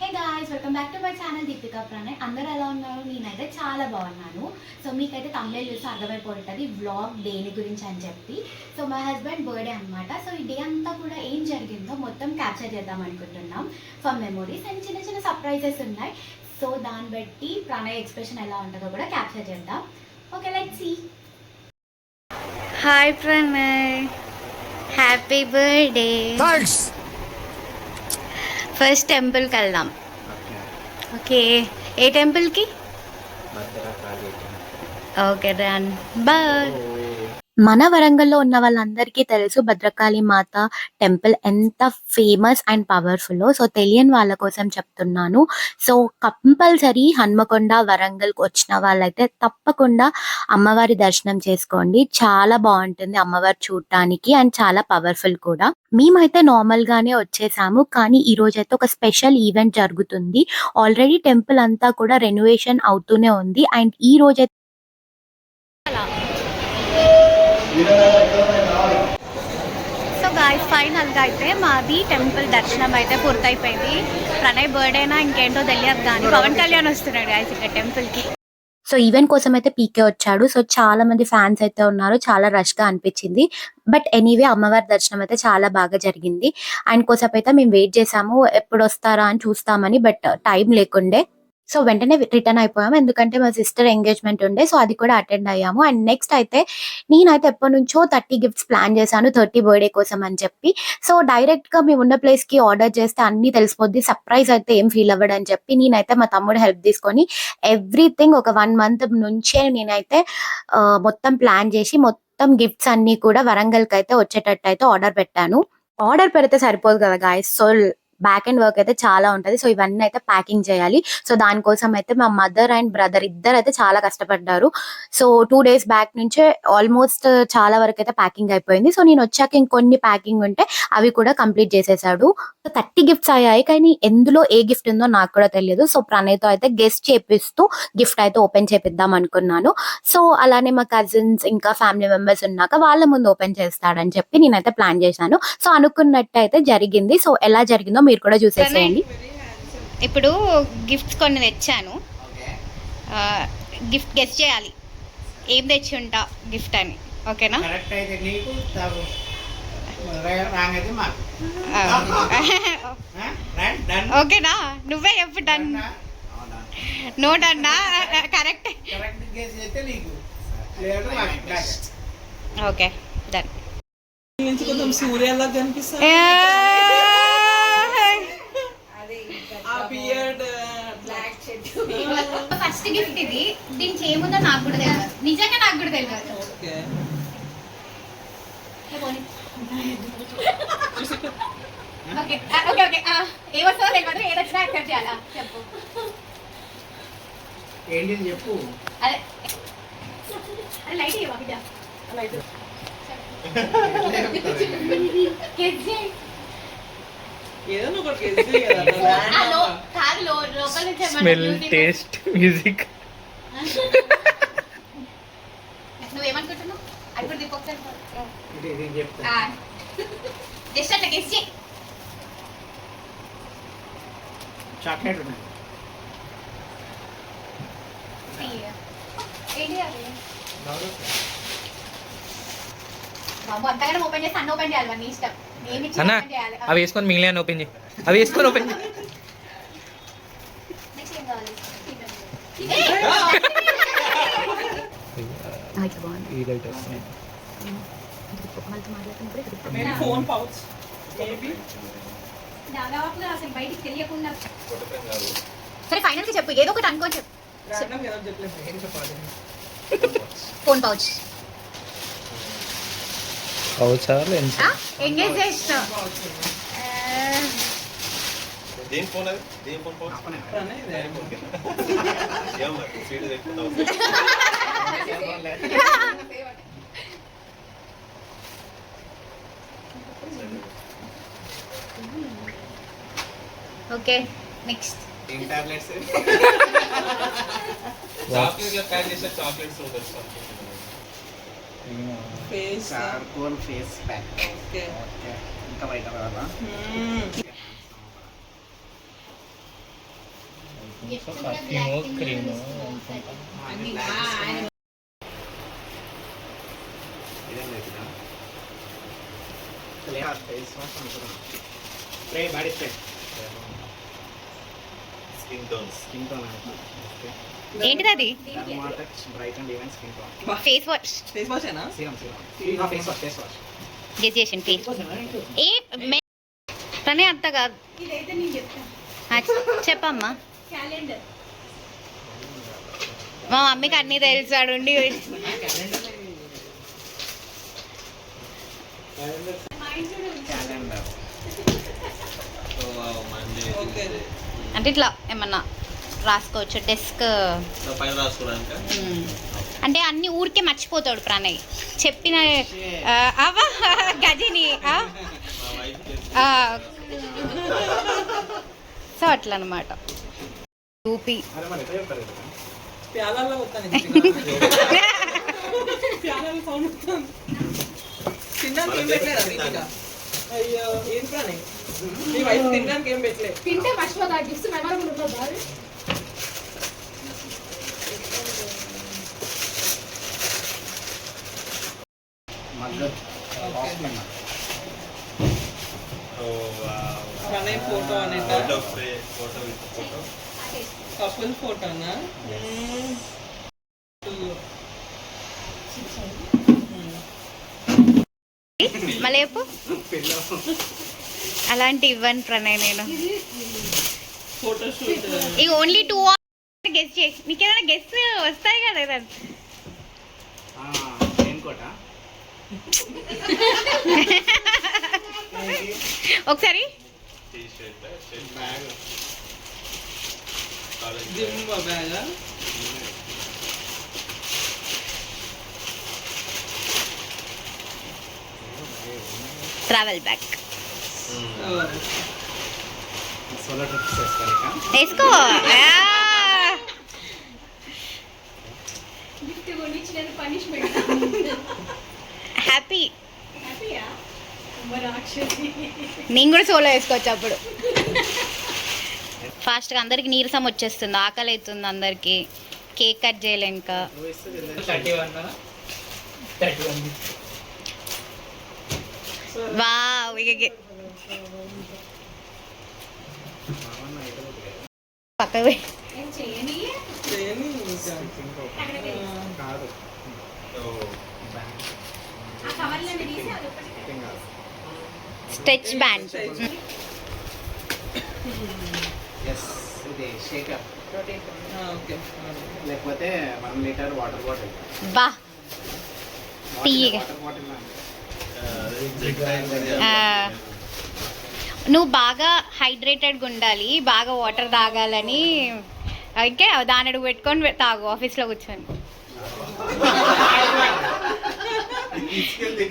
Hey guys, welcome back to my channel Deepika Pranay. అందరూ ఎలా ఉన్నారు? నేనైతే చాలా బాగున్నాను. సో మీకైతే తమిళ చూసి అర్థమైపోతుంది వ్లాగ్ దేని గురించి అని చెప్పి. సో మా హస్బెండ్ బర్త్డే అనమాట. సో ఈ డే అంతా కూడా ఏం జరిగిందో మొత్తం క్యాప్చర్ చేద్దాం అనుకుంటున్నాం ఫర్ మెమోరీస్. అండ్ చిన్న చిన్న సర్ప్రైజెస్ ఉన్నాయి. సో దాన్ని బట్టి ప్రణయ్ ఎక్స్ప్రెషన్ ఎలా ఉంటుందో కూడా క్యాప్చర్ చేద్దాం. Okay, let's see. Hi Pranay, happy birthday. First టెంపుల్కి వెళ్దాం. ఓకే, ఏ టెంపుల్కి? Okay done, bye. మన వరంగల్లో ఉన్న వాళ్ళందరికీ తెలుసు భద్రకాళి మాత టెంపుల్ ఎంత ఫేమస్ అండ్ పవర్ఫుల్. సో తెలియని వాళ్ళ కోసం చెప్తున్నాను. సో కంపల్సరీ హన్మకొండ వరంగల్కి వచ్చిన వాళ్ళైతే తప్పకుండా అమ్మవారి దర్శనం చేసుకోండి. చాలా బాగుంటుంది అమ్మవారు చూడటానికి అండ్ చాలా పవర్ఫుల్ కూడా. మేమైతే నార్మల్ గానే వచ్చేసాము, కానీ ఈ రోజు అయితే ఒక స్పెషల్ ఈవెంట్ జరుగుతుంది. ఆల్రెడీ టెంపుల్ అంతా కూడా రెనోవేషన్ అవుతూనే ఉంది. అండ్ ఈ రోజు సో గాయ్స్, ఫైనల్గా అయితే మాది టెంపుల్ దర్శనం అయితే పూర్తయిపోయింది. ప్రణయ్ బర్త్డేనా ఇంకేంటో తెలియదు, కానీ పవన్ కళ్యాణ్ వస్తున్నాడు గాయ్స్ ఇక్కడ టెంపుల్కి. సో ఈవెంట్ కోసం అయితే పీకే వచ్చాడు. సో చాలా మంది ఫ్యాన్స్ అయితే ఉన్నారు, చాలా రష్ గా అనిపించింది. బట్ ఎనీవే అమ్మవారి దర్శనం అయితే చాలా బాగా జరిగింది. ఆయన కోసం అయితే మేము వెయిట్ చేసాము, ఎప్పుడు వస్తారా అని చూస్తామని. బట్ టైం లేకుండే, సో వెంటనే రిటర్న్ అయిపోయాము. ఎందుకంటే మా సిస్టర్ ఎంగేజ్మెంట్ ఉండే, సో అది కూడా అటెండ్ అయ్యాము. అండ్ నెక్స్ట్ అయితే నేనైతే ఎప్పటి నుంచో 30 గిఫ్ట్స్ ప్లాన్ చేశాను 30 బర్త్డే కోసం అని చెప్పి. సో డైరెక్ట్ గా మేము ఉన్న ప్లేస్ కి ఆర్డర్ చేస్తే అన్ని తెలిసిపోద్ది, సర్ప్రైజ్ అయితే ఏం ఫీల్ అవ్వడు అని చెప్పి నేనైతే మా తమ్ముడు హెల్ప్ తీసుకొని ఎవ్రీథింగ్ ఒక 1 మంత్ నుంచే నేనైతే మొత్తం ప్లాన్ చేసి మొత్తం గిఫ్ట్స్ అన్ని కూడా వరంగల్ కి అయితే వచ్చేటట్టు అయితే ఆర్డర్ పెట్టాను. ఆర్డర్ పెడితే సరిపోదు కదా guys, so back and work అయితే చాలా ఉంటది. సో ఇవన్నీ అయితే ప్యాకింగ్ చేయాలి. సో దానికోసం అయితే మా మదర్ అండ్ బ్రదర్ ఇద్దరు అయితే చాలా కష్టపడ్డారు. సో 2 డేస్ బ్యాక్ నుంచే ఆల్మోస్ట్ చాలా వరకు అయితే ప్యాకింగ్ అయిపోయింది. సో నేను వచ్చాక ఇంకొన్ని ప్యాకింగ్ ఉంటే అవి కూడా కంప్లీట్ చేసేసాడు. 30 గిఫ్ట్స్ అయ్యాయి, కానీ ఎందులో ఏ గిఫ్ట్ ఉందో నాకు కూడా తెలియదు. సో ప్రణయ్తో అయితే గెస్ట్ చేపిస్తూ గిఫ్ట్ అయితే ఓపెన్ చేపిద్దాం అనుకున్నాను. సో అలానే మా కజిన్స్ ఇంకా ఫ్యామిలీ మెంబర్స్ ఉన్నాక వాళ్ళ ముందు ఓపెన్ చేస్తాడని చెప్పి నేనైతే ప్లాన్ చేశాను. సో అనుకున్నట్టు అయితే జరిగింది. సో ఎలా జరిగిందో మీరు కూడా చూసేసేయండి. ఇప్పుడు గిఫ్ట్స్ కొన్ని తెచ్చాను. గిఫ్ట్ గెస్ట్ చేయాలి ఏం తెచ్చి ఉంటా గిఫ్ట్ అని. ఓకేనా? ఓకేనా? నువ్వే చెప్పు. డన్. నో డన్నా? కరెక్ట్. Okay done. సూర్యలా కనిపిస్తుంది. ఫస్ట్ గిఫ్ట్ ఇది. దీనికి ఏముందో నాకు కూడా తెలియదు, నిజంగా నాకు కూడా తెలియదు. ఓకే ఓకే ఓకే, ఏమొస్తుందో తెలియదు, ఏదొచ్చినా యాక్సెప్ట్ చేయాలా? చెప్పు ఏంటి చెప్పు. అదే అదే లైట్ ఇవ్వ బిడ్డ, లైట్ స్మెల్, టేస్ట్, మ్యూజిక్. నువ్వేమనుకుంటున్నావు? అది కూడా జస్ట్ అట్లా గెస్ చేయి. చాక్లెట్ ఏంటి అది? బాబు అంతగానే ఓపెన్ చేసి అన్న ఓపెన్ చేయాలి, నీ ఇష్టం. అన్నా అవి వేసుకొని మిగిలిన ఓపెన్ చేయి, అవి వేసుకొని ఓపెన్ చేయి. బయటికి తెలియకుండా. సరే ఫైనల్ చెప్పు, ఏదో ఒకటి అనుకోని చెప్పు. Phone pouch. ఎంగేజ్ చేస్తా. దేని ఫోన్ అది? దేని ఫోన్ పౌచ్? Okay next. ఏం టాబ్లెట్స్? చాక్లెట్ ప్యాక్ చేసే చాక్లెట్స్ ఉంటాయి. Face charcoal face pack. Okay okay, ఇంకా బయట రావాలా? పర్ఫ్యూమ్ క్రీమ్ ఇదేం లేదు ఫేస్ వాష్ అనుకున్నాను. Spray body spray Skin tones. Skin tone ఏంటిది అది? Touch bright and even skin tone face wash. Face wash ఏనా? సీరం ఫేస్ వాష్ గెస్ చేసిన ఫేస్ ఏ తనే అంత కాదు. చెప్పమ్మా. మా మమ్మీకి అన్నీ తెలుసాడు ఉండి calendar. Oh wow, Monday. Okay. అంటే ఇట్లా ఏమన్నా రాసుకోవచ్చు డెస్క్. పైన రాసుకోవడానికా? అంటే అన్ని ఊరికే మర్చిపోతాడు ప్రణయ్ చెప్పిన అవా గజిని మా wife చేసి సో అట్లా అనమాట. యూపీ అరే మరి ఎట్లా చెప్తారు కదా? ప్యాలల్లో వస్తాను ప్యాలల్లో సౌండ్ వస్తుంది. తినడానికి ఏం పెట్టలేదా మీకు? అయ్యో ఏం ప్రాణి మీ వైఫ్ తినడానికి ఏం పెట్టలేదు. తింటే మర్చిపోతా గిఫ్ట్స్ మెమరబుల్ ఉంటుంది బాగా. మగ్గ hospital. Oh wow. Pranay photo అనేట Photo frame, photo with photo. Couple ఫోటోనా? మళ్ళీ చెప్పు. అలాంటి ఇవ్వను ప్రణయ్ నేను. ఫోటో షూట్ ఇక ఓన్లీ 2 గెస్ చేసి నీకేమైనా గెస్ వస్తాయి కదా ఏదైనా. రెయిన్ కోటా? ఒకసారి T-shirt, shirt, bag. college bag. Gym బ్యాగా? ట్రావెల్ బ్యాగ్ సోలో ట్రిప్స్ వేసుకోనికా? వేసుకో. గిఫ్ట్ కొనిచ్చిన పనిష్మెంట్. హ్యాపీ. హ్యాపీయా? రాక్షసి. నేను కూడా సోలో వేసుకోవచ్చు అప్పుడు. ఫాస్ట్గా అందరికి నీరసం వచ్చేస్తుంది, ఆకలి అవుతుంది అందరికి. కేక్ కట్ చేయలే ఇంకా. నువ్వు ఇస్తే తెలియదు. 31. వావ్ ఇక మామన్న అయితే ఒకటి. పక్కకు పోయి. ఏం చేయని చేయని కాదు. Oh. బ్యాగ్. ఆ కవర్లను తీసి అది ఒకటి ఇంకేం కాదు. Stretch band. ఎస్ ఇది షేకర్ ఓకే. లేకపోతే 1 లీటర్ వాటర్ బాటిల్. బా తీయగా. వాటర్ బాటిల్ లాంటి. నువ్వు బాగా హైడ్రేటెడ్గా ఉండాలి, బాగా వాటర్ తాగాలని అయితే దాని అడుగు పెట్టుకొని తాగు ఆఫీస్లో కూర్చొని.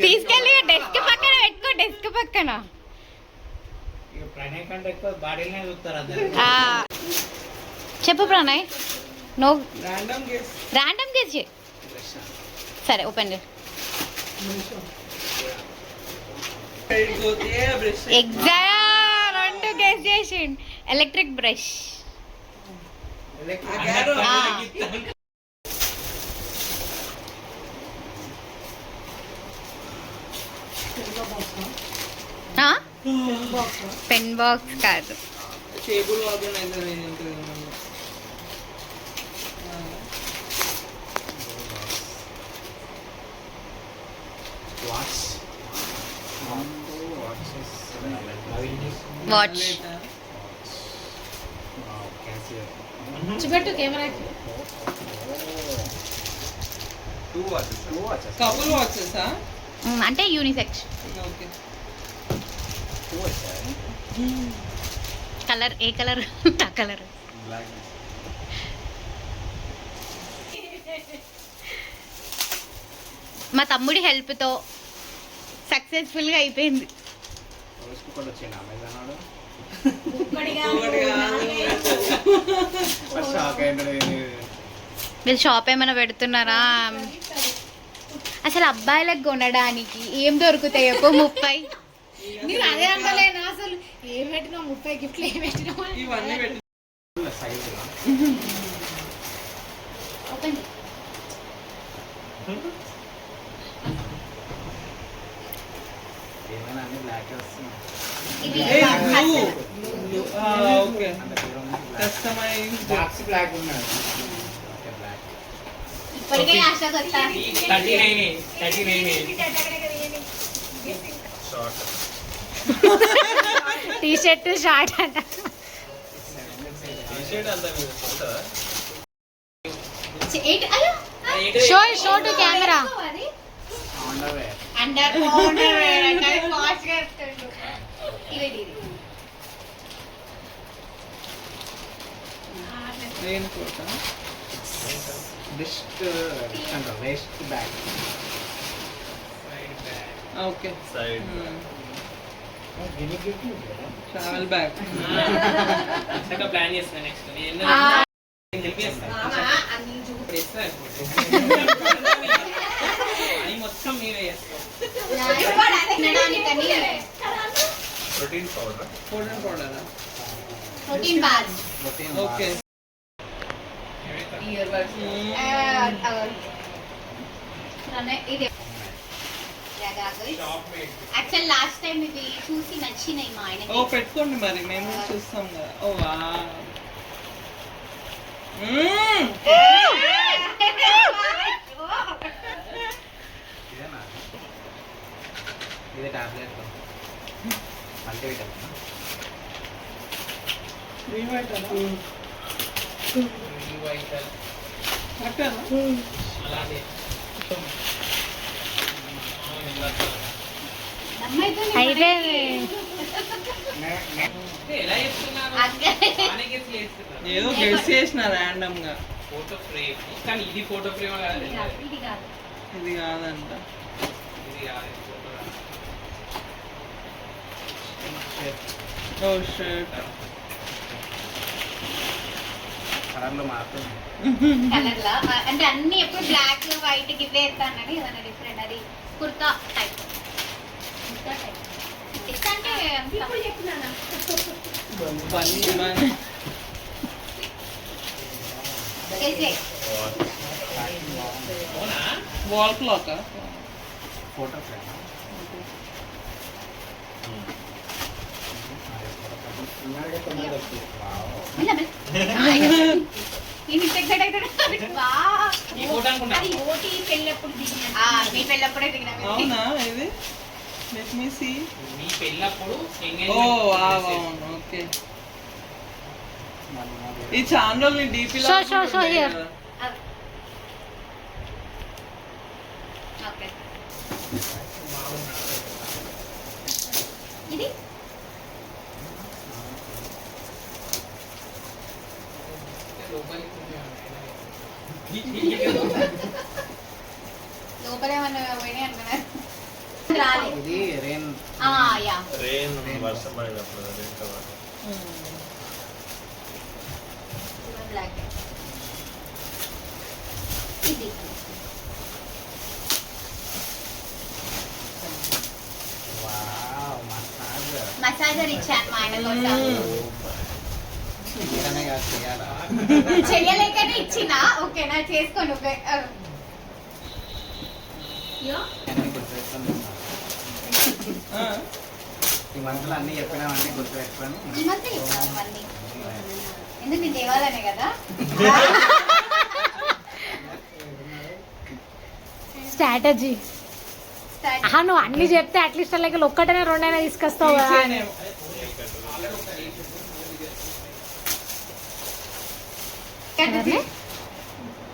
తీసుకెళ్ళి డెస్క్ పక్కన పెట్టుకో, డెస్క్ పక్కన. ఇక ప్రణయ్ కంటే ఎక్కువ బాడీనే చూస్తారు అందరు. చెప్పు Pranay. No random guess. Random guess చేయి. సరే ఓపెన్ చేయి. బ్రష్. ఎగ్జాక్ట్ 2 గెస్ చేసిండు. Electric brush. పెన్ బాక్స్ కాదు. టేబుల్ ఆర్గనైజర్ ఏంటి? వాచ్. వాచ్. చూపెట్టు కెమెరా. 2 watches. కపుల్ వాచెసా? అంటే యూనిసెక్స్. ఓకే. కలర్ ఏ కలర్? ఆ కలర్. Black. మా తమ్ముడి హెల్ప్తో సక్సెస్ఫుల్గా అయిపోయింది. కూడా వచ్చింది అమెజాన్ వాడు. షాక్ అయ్యింది. వీళ్ళు షాప్ ఏమైనా పెడుతున్నారా? అసలు అబ్బాయిలకు కొనడానికి ఏం దొరుకుతాయి చెప్పు? 30. నేను అదే అంటలేనా అసలు. ఏం పెట్టినా 30 గిఫ్ట్లు ఏం పెట్టినా ఇవన్నీ పెట్టి సైజ్ ఓపెన్ ఏమైనా అన్ని బ్లాక్ వస్తున్నాయి. ఇది ఓకే కస్టమైజ్ బాక్స్ బ్లాక్ ఉన్నాడు. Okay black. ఇప్పటికే ఆశకు వస్తా 39 షార్ట్ టీ షర్ట్ షార్ట్ అంట టీ-షర్ట్ అంతా మీరు కొంటారా? Show to camera underwear. Underwear అంటే కాస్ట్ గా ఇస్తాడు ఇది రెయిన్ కోట్ డిస్ట్ అంటారు waist bag. Okay side travel bag plan చేస్తున్నా నెక్స్ట్ హెల్ప్ చేస్తాను అన్ని ఇప్పుడు ఇస్తా అని మొత్తం మీరే చేస్తాం ప్రోటీన్ పౌడర్ పౌడర్ పౌడరా ప్రోటీన్ బార్స్ ఓకే ఇది యాక్చువల్ లాస్ట్ టైం ఇవి చూసి నచ్చినాయి మా ఆయన ఓ పెట్టుకోండి మరి మేము చూస్తాం కదా ఓ వా ఇదేనా? ఇది టాబ్లెట్ మల్టీవిటమిన్. అలాగే ఎలా చేస్తున్నారు బాగానే గెస్ చేస్తున్నారు ఏదో గెస్ చేసిన ర్యాండమ్ గా ఫోటో ఫ్రేమ్ కానీ ఇది ఫోటో ఫ్రేమ్ కాదు ఇది కాదు ఇది కాదంట ఇది కాదు ఫోటో ఓ షర్ట్ కలర్లో మారుతుంది. కలర్ లా అంటే అన్ని ఎప్పుడు బ్లాక్ వైట్ ఇవే ఎత్తానని ఏదైనా డిఫరెంట్ అది కుర్తా టైప్ అంటే ఇప్పుడు చెప్తున్నానా అవునా వాల్ క్లాక్ ఫోటో ఫ్రేమ్. ఈ ఫోటో అనుకుంటా అది ఓటీ పెళ్ళప్పుడు దిగిన మీ పెళ్ళప్పుడే దిగిన అవునా ఇది లెట్ మీ సీ మీ పెళ్ళప్పుడు ఓ వావ్ అవును ఓకే ఈ చాలా రోజులు డీపీ లో Show here. ఓకే ఇది లోపలేమన్నా పోయినాయి అనుకున్నారు రాలేదు ఇది రెయిన్. యా రెయిన్ వర్షం పడినప్పుడు రెయిన్ కవర్ బ్లాక్ ఇది వావ్ మసాజ్. మసాజర్ ఇచ్చాను మా ఆయన కోసం ఇదనే కాదు చేయాలా? చెయ్యలేకనే ఇచ్చిన ఓకేనా చేసుకోండి ఓకే అన్ని గుర్తుపెట్టుకొని ఈ మంత్లో అన్ని చెప్పినామన్నీ గుర్తుపెట్టుకొని ఈ మధ్య ఇస్తాను మళ్ళీ ఎందుకు నేను తేవాలనే కదా స్ట్రాటజీ నువ్వు అన్ని చెప్తే అట్లీస్ట్ అలాగే ఒక్కటనే రెండైనా తీసుకొస్తావు కదా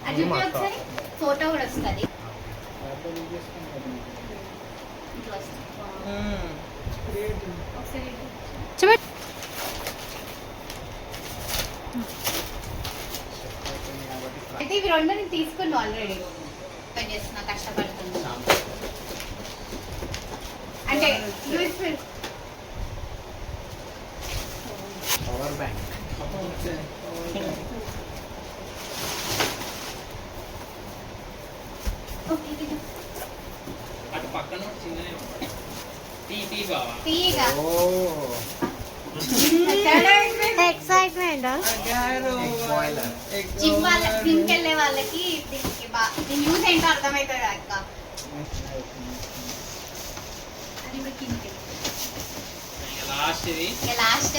అది ఒకసారి ఫోటో కూడా వస్తుంది ఇట్లా వస్తుంది. ఒకసారి చూపెట్టు. అయితే ఇవి రెండు నేను తీసుకున్నా ఆల్రెడీ పని చేస్తున్నా కష్టపడుతున్నా అంటే యూస్ఫుల్ పవర్ బ్యాంక్. అటు పక్కన చిన్ననే టీ బావా తీయగా ఓ సరే ఎక్సైట్మెంట్. జిమ్కి వెళ్ళే వాళ్ళకి దీని యూజ్ ఏంటో అర్థమవుతుంది అక్క. లాస్ట్ ఇది లాస్ట్